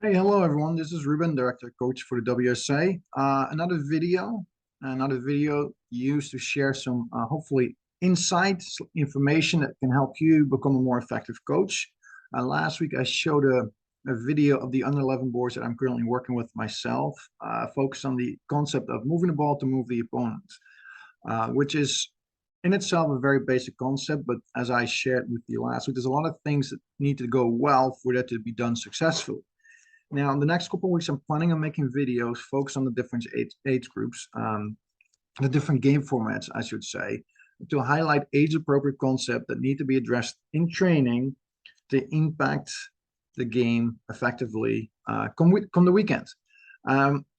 Hey, hello everyone. This is Ruben, director coach for the WSA. Another video used to share some hopefully insights, information that can help you become a more effective coach. Last week I showed a video of the under 11 boards that I'm currently working with myself, focused on the concept of moving the ball to move the opponent, which is in itself a very basic concept. But as I shared with you last week, there's a lot of things that need to go well for that to be done successfully. Now, in the next couple of weeks, I'm planning on making videos focused on the different age groups, the different game formats, I should say, to highlight age-appropriate concepts that need to be addressed in training to impact the game effectively come the weekend.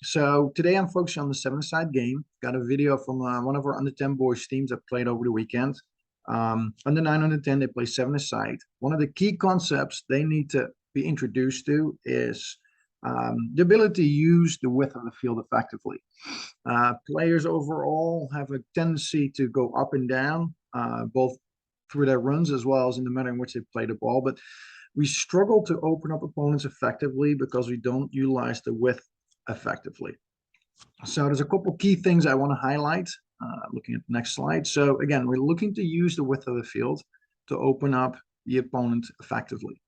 So today I'm focusing on the seven-a-side game. Got a video from one of our under 10 boys teams that played over the weekend. Under 9, under 10, they play seven-a-side. One of the key concepts they need to be introduced to is the ability to use the width of the field effectively. Players overall have a tendency to go up and down, both through their runs as well as in the manner in which they play the ball. But we struggle to open up opponents effectively because we don't utilize the width effectively. So there's a couple key things I want to highlight. Looking at the next slide. So again, we're looking to use the width of the field to open up the opponent effectively.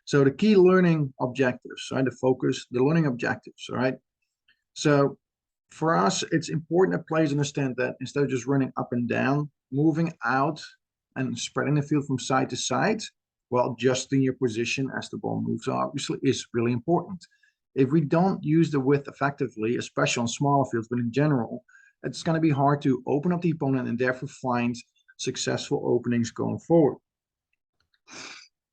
So the key learning objectives, right? The focus, the learning objectives, all right? So for us, it's important that players understand that instead of just running up and down, moving out and spreading the field from side to side while adjusting your position as the ball moves, obviously, is really important. If we don't use the width effectively, especially on smaller fields, but in general, it's going to be hard to open up the opponent and therefore find successful openings going forward.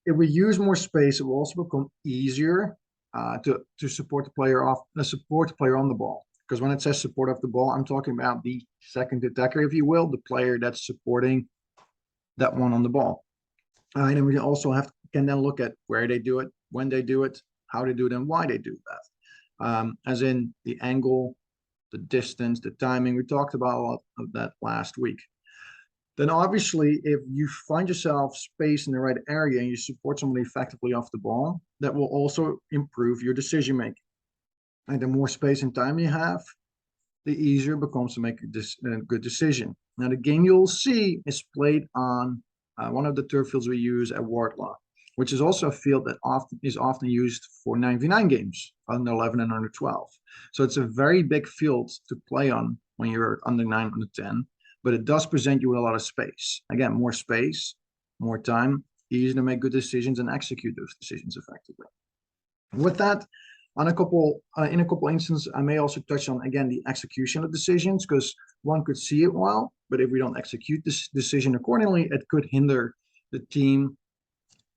If we use more space, it will also become easier to support the player on the ball. Because when it says support off the ball, I'm talking about the second attacker, if you will, the player that's supporting that one on the ball. And we also can then look at where they do it, when they do it, how they do it, and why they do that. As in the angle, the distance, the timing. We talked about a lot of that last week. Then obviously, if you find yourself spaced in the right area and you support somebody effectively off the ball, that will also improve your decision making. And the more space and time you have, the easier it becomes to make a good decision. Now, the game you'll see is played on one of the turf fields we use at Wardlaw, which is also a field that is often used for 9v9 games, under 11 and under 12. So it's a very big field to play on when you're under 9, under 10, but it does present you with a lot of space. Again, more space, more time, easier to make good decisions and execute those decisions effectively. With that, in a couple instances, I may also touch on, again, the execution of decisions, because one could see it well, but if we don't execute this decision accordingly, it could hinder the team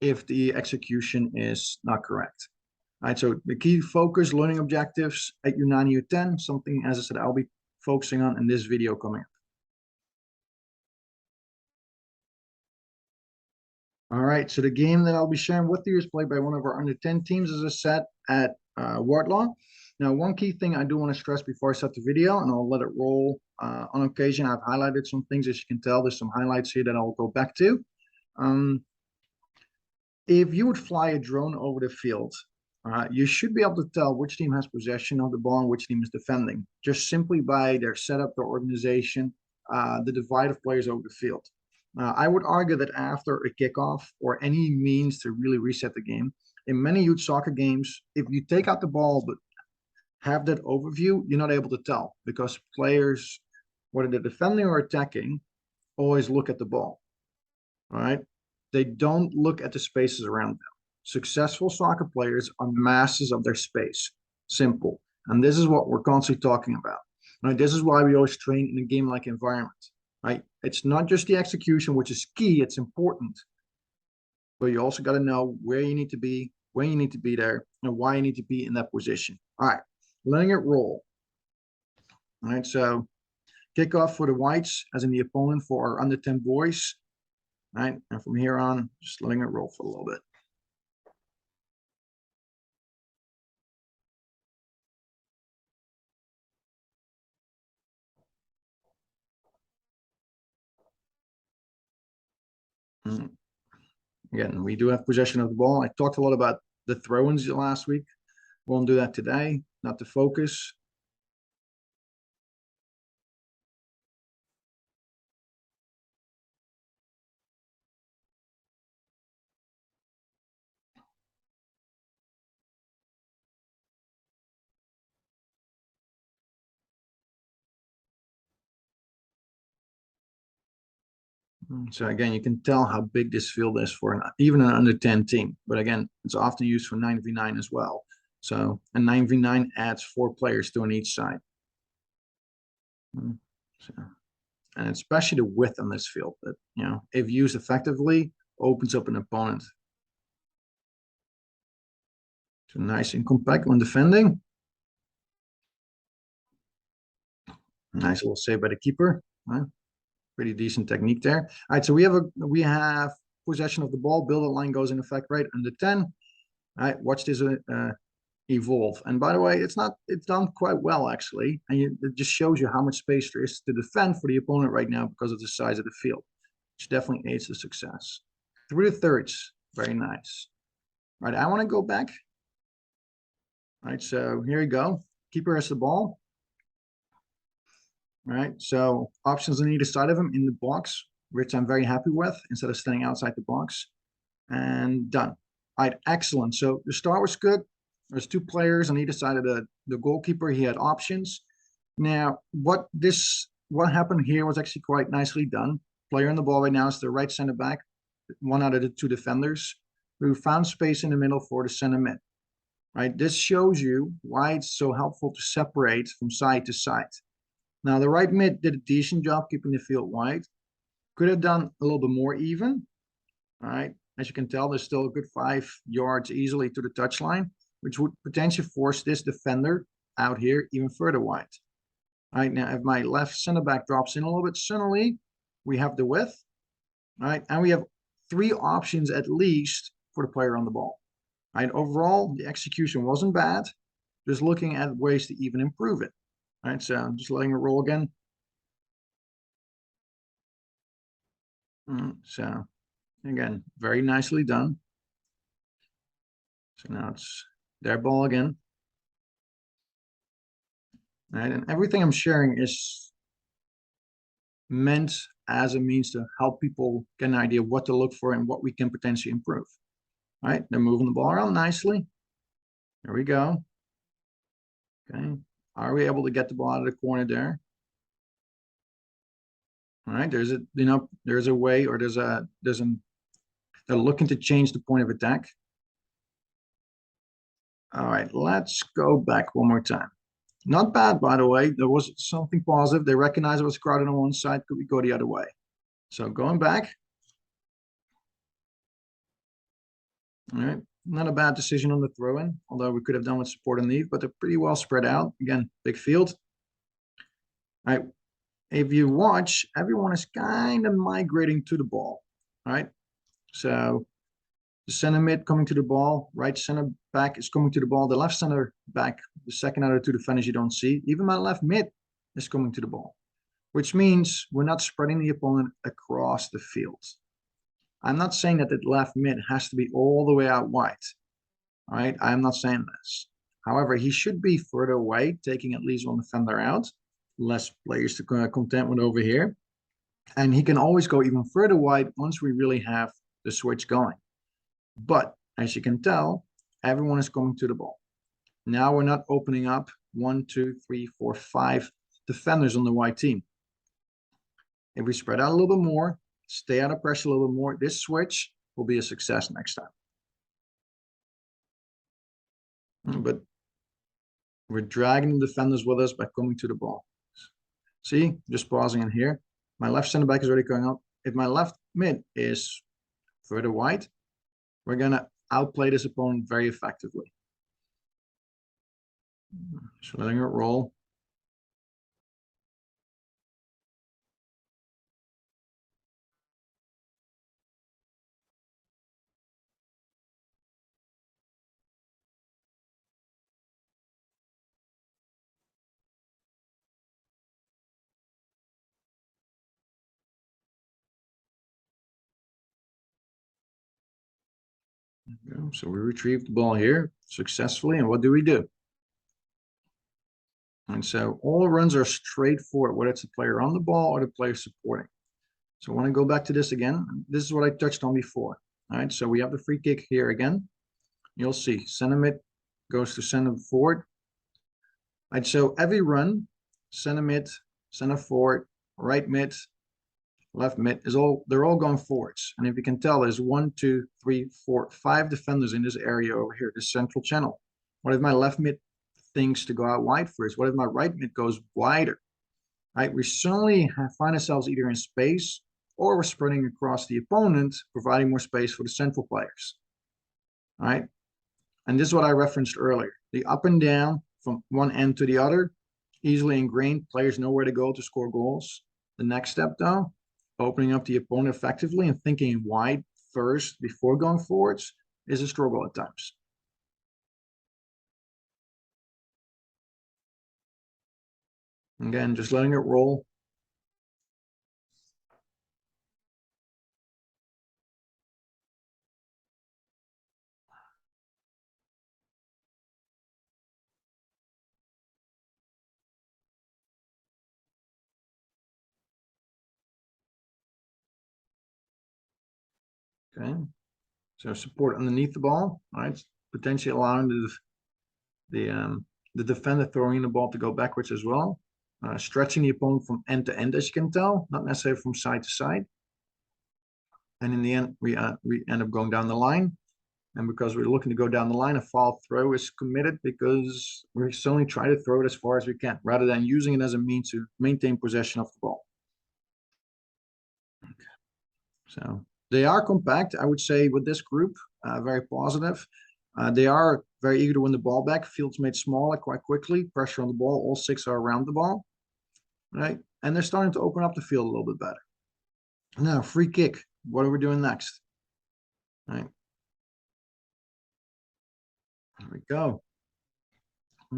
if the execution is not correct. All right, so the key focus, learning objectives at U9 and U10, something, as I said, I'll be focusing on in this video coming up. All right, so the game that I'll be sharing with you is played by one of our under 10 teams, as I said, at Wardlaw. Now, one key thing I do want to stress before I start the video, and I'll let it roll on occasion. I've highlighted some things, as you can tell. There's some highlights here that I'll go back to. If you would fly a drone over the field, you should be able to tell which team has possession of the ball and which team is defending, just simply by their setup, their organization, the divide of players over the field. I would argue that after a kickoff or any means to really reset the game, in many youth soccer games, if you take out the ball but have that overview, you're not able to tell because players, whether they're defending or attacking, always look at the ball. All right? They don't look at the spaces around them. Successful soccer players are masters of their space. Simple. And this is what we're constantly talking about. Right? This is why we always train in a game-like environment. Right? It's not just the execution, which is key. It's important. But you also got to know where you need to be, when you need to be there, and why you need to be in that position. All right. Letting it roll. All right. So kickoff for the whites, as in the opponent for our under 10 boys. All right. And from here on, just letting it roll for a little bit. Again, we do have possession of the ball. I talked a lot about the throw-ins last week. Won't do that today, not the focus. So again, you can tell how big this field is for even an under 10 team. But again, it's often used for 9v9 as well. So a 9v9 adds 4 players to on each side. So, and especially the width on this field that, if used effectively, opens up an opponent. So nice and compact when defending. Nice little save by the keeper. Pretty decent technique there. All right, so we have possession of the ball. Build line goes in effect right under 10. All right, watch this evolve. And by the way, it's done quite well actually, and it just shows you how much space there is to defend for the opponent right now because of the size of the field, which definitely aids the success. Through the thirds, very nice. All right, I want to go back. All right, so here we go. Keeper has the ball. All right, so options on either side of him in the box, which I'm very happy with, instead of standing outside the box. And done. All right, excellent. So the start was good. There's 2 players on either side of the goalkeeper. He had options. Now, what happened here was actually quite nicely done. Player on the ball right now is the right center back, one out of the 2 defenders, who found space in the middle for the center mid. Right, this shows you why it's so helpful to separate from side to side. Now, the right mid did a decent job keeping the field wide. Could have done a little bit more even. All right. As you can tell, there's still a good 5 yards easily to the touchline, which would potentially force this defender out here even further wide. All right. Now, if my left center back drops in a little bit, suddenly we have the width. All right. And we have 3 options at least for the player on the ball. All right. Overall, the execution wasn't bad. Just looking at ways to even improve it. All right, so I'm just letting it roll again. So again, very nicely done. So now it's their ball again. All right, and everything I'm sharing is meant as a means to help people get an idea of what to look for and what we can potentially improve. All right, they're moving the ball around nicely. There we go. Okay, are we able to get the ball out of the corner there? All right, there's a way, or they're looking to change the point of attack. All right, let's go back one more time. Not bad, by the way. There was something positive. They recognized it was crowded on one side. Could we go the other way? So going back. All right, not a bad decision on the throw-in, although we could have done with support and leave, but they're pretty well spread out. Again, big field. All right, if you watch, everyone is kind of migrating to the ball. All right, so the center mid coming to the ball, right center back is coming to the ball, the left center back, the second out of 2 defenders you don't see, even my left mid is coming to the ball, which means we're not spreading the opponent across the field. I'm not saying that the left mid has to be all the way out wide. All right, I'm not saying this. However, he should be further away, taking at least one defender out, less players to contend with over here. And he can always go even further wide once we really have the switch going. But as you can tell, everyone is coming to the ball. Now we're not opening up 1, 2, 3, 4, 5 defenders on the white team. If we spread out a little bit more, stay out of pressure a little bit more, this switch will be a success next time. But we're dragging the defenders with us by coming to the ball. See, just pausing in here. My left center back is already going up. If my left mid is further wide, we're going to outplay this opponent very effectively. Just letting it roll. So we retrieve the ball here successfully, and what do we do? And so all runs are straightforward, whether it's a player on the ball or the player supporting. So I want to go back to this again. This is what I touched on before. All right, so we have the free kick here again. You'll see center mid goes to center forward. All right, so every run, center mid, center forward, right mid, left mid they're all going forwards. And if you can tell, there's 1, 2, 3, 4, 5 defenders in this area over here, the central channel. What if my left mid thinks to go out wide first? What if my right mid goes wider? Right, we certainly find ourselves either in space or we're spreading across the opponent, providing more space for the central players. All right, and this is what I referenced earlier. The up and down from one end to the other, easily ingrained. Players know where to go to score goals. The next step, though, opening up the opponent effectively and thinking wide first before going forwards is a struggle at times. Again, just letting it roll. Okay, so support underneath the ball, right? Potentially allowing the defender throwing the ball to go backwards as well. Stretching the opponent from end to end, as you can tell, not necessarily from side to side. And in the end, we end up going down the line. And because we're looking to go down the line, a foul throw is committed because we certainly try to throw it as far as we can, rather than using it as a means to maintain possession of the ball. Okay. So they are compact, I would say, with this group, very positive. They are very eager to win the ball back. Field's made smaller quite quickly. Pressure on the ball. All 6 are around the ball, right? And they're starting to open up the field a little bit better. Now, free kick. What are we doing next? All right. There we go.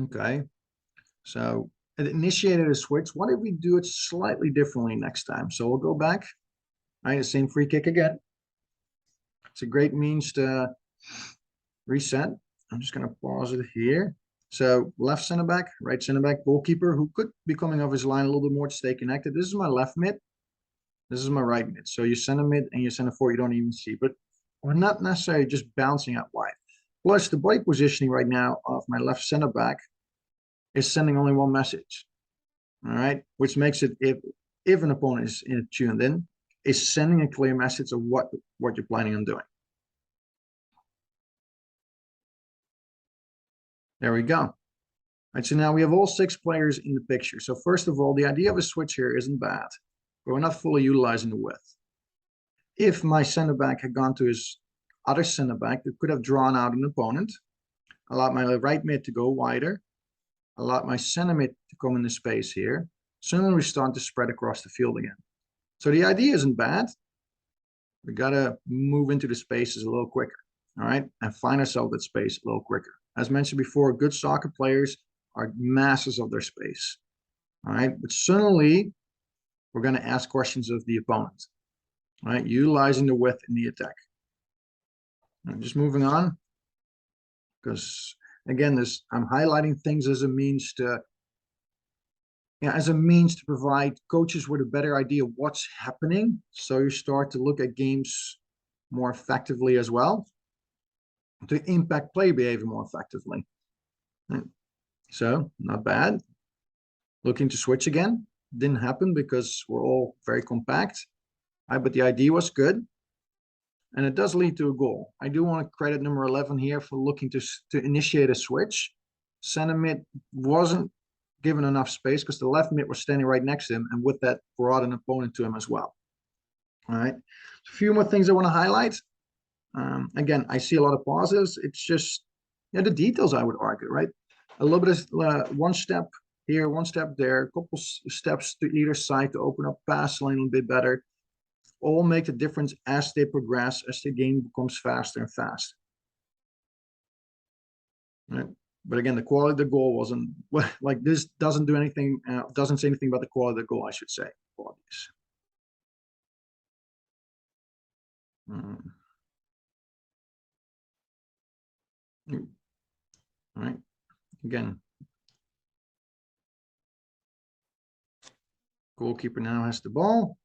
Okay. So it initiated a switch. What if we do it slightly differently next time? So we'll go back. All right, the same free kick again. It's a great means to reset. I'm just going to pause it here. So left center back, right center back, goalkeeper, who could be coming off his line a little bit more to stay connected. This is my left mid. This is my right mid. So you center mid and you center forward, you don't even see, but we're not necessarily just bouncing out wide. Plus the body positioning right now of my left center back is sending only one message. All right, which makes it, if an opponent is tuned in, is sending a clear message of what you're planning on doing. There we go. All right, so now we have all 6 players in the picture. So first of all, the idea of a switch here isn't bad, but we're not fully utilizing the width. If my center back had gone to his other center back, it could have drawn out an opponent, allowed my right mid to go wider, allowed my center mid to come into space here. Suddenly we start to spread across the field again. So the idea isn't bad. We gotta move into the spaces a little quicker, all right, and find ourselves that space a little quicker. As mentioned before, good soccer players are masters of their space, all right, but suddenly we're going to ask questions of the opponent, all right, utilizing the width in the attack. I'm just moving on because again, I'm highlighting things as a means to provide coaches with a better idea of what's happening, so you start to look at games more effectively as well, to impact play behavior more effectively. So not bad. Looking to switch again. Didn't happen because we're all very compact. But the idea was good. And it does lead to a goal. I do want to credit number 11 here for looking to initiate a switch. Center mid wasn't given enough space because the left mid was standing right next to him, and with that brought an opponent to him as well. All right. A few more things I want to highlight. Again, I see a lot of positives. It's just the details, I would argue, right? A little bit of one step here, one step there, a couple steps to either side to open up pass lane a little bit better. All make the difference as they progress, as the game becomes faster and faster. Right? But again, the quality of the goal wasn't like this. Doesn't do anything. Doesn't say anything about the quality of the goal, I should say. Qualities. All right, again. Goalkeeper now has the ball.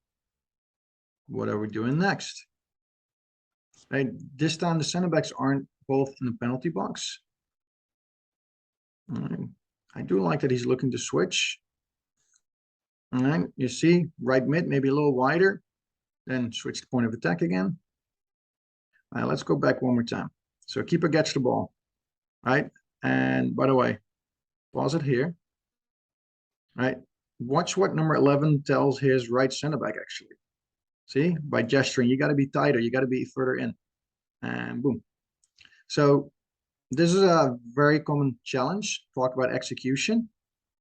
What are we doing next? Right, this time the center backs aren't both in the penalty box. All right. I do like that he's looking to switch. All right, you see, right mid, maybe a little wider, then switch the point of attack again. All right, let's go back one more time. So keeper gets the ball, right? And by the way, pause it here, right? Watch what number 11 tells his right center back, actually. See, by gesturing, you got to be tighter, you got to be further in, and boom. So this is a very common challenge. Talk about execution.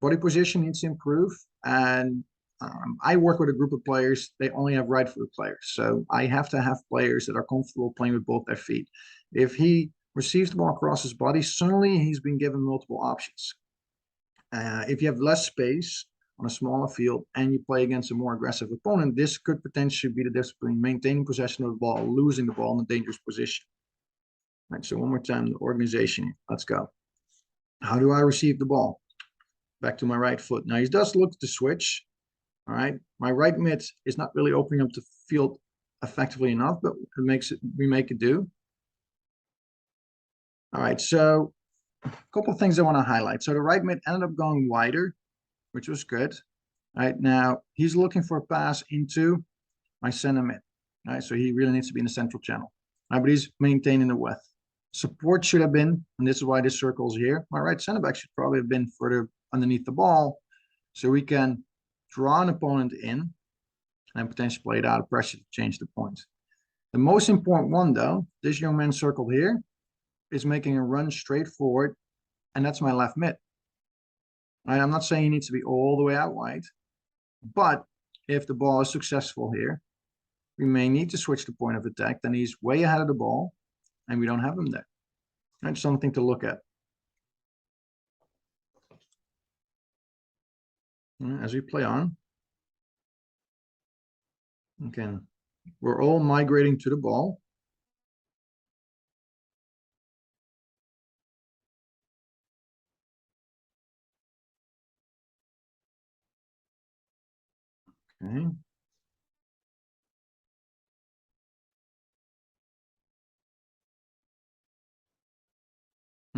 Body position needs to improve. And I work with a group of players. They only have right-footed players. So I have to have players that are comfortable playing with both their feet. If he receives the ball across his body, suddenly he's been given multiple options. If you have less space on a smaller field and you play against a more aggressive opponent, this could potentially be the difference between maintaining possession of the ball, losing the ball in a dangerous position. All right, so one more time, the organization. Let's go. How do I receive the ball? Back to my right foot. Now he does look to switch. All right, my right mid is not really opening up the field effectively enough, but we make it do. All right, so a couple of things I want to highlight. So the right mid ended up going wider, which was good. All right, now he's looking for a pass into my center mid. All right, so he really needs to be in the central channel. All right, but he's maintaining the width. Support should have been, and this is why this circle is here. My right center back should probably have been further underneath the ball, so we can draw an opponent in and potentially play it out of pressure to change the point. The most important one, though, this young man circled here, is making a run straight forward, and that's my left mid. Right, I'm not saying he needs to be all the way out wide, but if the ball is successful here, we may need to switch the point of attack. Then he's way ahead of the ball, and we don't have him there. That's something to look at. As we play on, again, we're all migrating to the ball. Okay.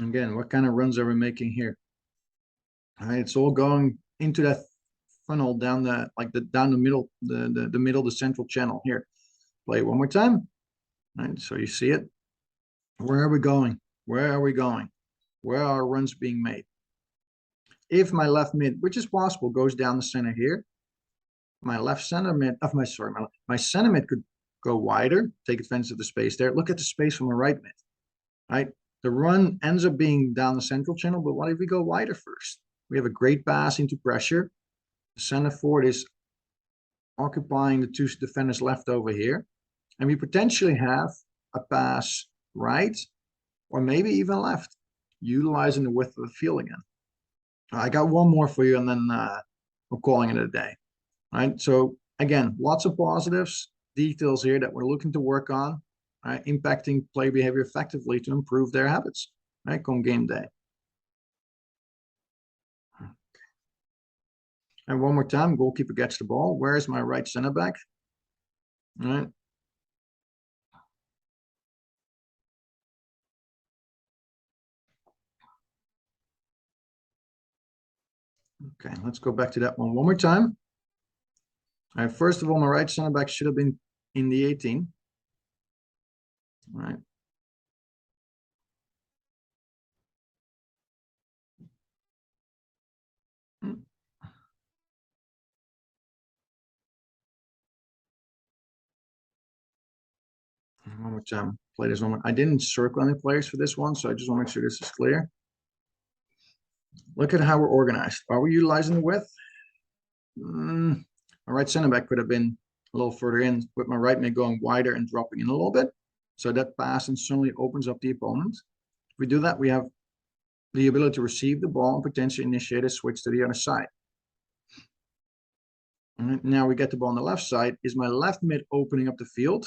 Again, what kind of runs are we making here? All right, it's all going into that funnel down the down the middle, the middle, the central channel here. Play it one more time. All right, so you see it. Where are we going? Where are we going? Where are runs being made? If my left mid, which is possible, goes down the center here, my left center mid of my center mid could go wider, take advantage of the space there. Look at the space from my right mid. Right, the run ends up being down the central channel, but what if we go wider first? We have a great pass into pressure. The center forward is occupying the two defenders left over here, and we potentially have a pass right or maybe even left, utilizing the width of the field again. I got one more for you, and then we're calling it a day. All right, so again, lots of positives, details here that we're looking to work on, right, impacting play behavior effectively to improve their habits, right, come game day. And one more time, goalkeeper gets the ball. Where is my right center back? All right. Okay, let's go back to that one more time. All right, first of all, my right center back should have been in the 18. All right. One more time, play this one. I didn't circle any players for this one, so I just want to make sure this is clear. Look at how we're organized. Are we utilizing the width? My right center back could have been a little further in, with my right mid going wider and dropping in a little bit. So that pass and suddenly opens up the opponent. If we do that, we have the ability to receive the ball and potentially initiate a switch to the other side. And now we get the ball on the left side. Is my left mid opening up the field?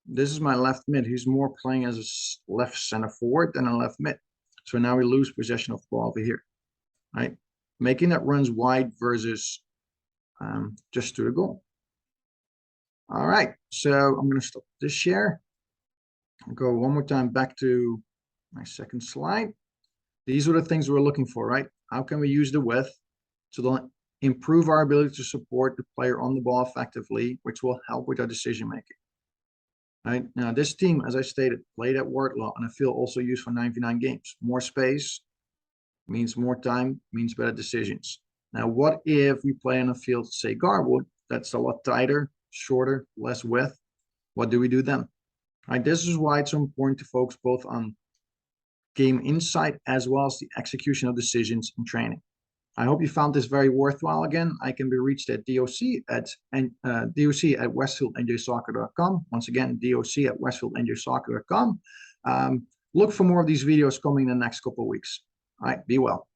This is my left mid. He's more playing as a left center forward than a left mid. So now we lose possession of the ball over here, right? Making that runs wide versus just to the goal. All right, so I'm going to stop this share. I'll go one more time back to my second slide. These are the things we're looking for, right? How can we use the width to improve our ability to support the player on the ball effectively, which will help with our decision making. Right now, this team, as I stated, played at Wardlaw on a field also used for 99 games. More space means more time, means better decisions. Now, what if we play on a field, say Garwood, that's a lot tighter, shorter, less width? What do we do then? Right, this is why it's so important to focus both on game insight as well as the execution of decisions in training. I hope you found this very worthwhile. Again, I can be reached at doc at westfieldnjsoccer.com. Once again, doc at westfieldnjsoccer.com. Look for more of these videos coming in the next couple of weeks. All right, be well.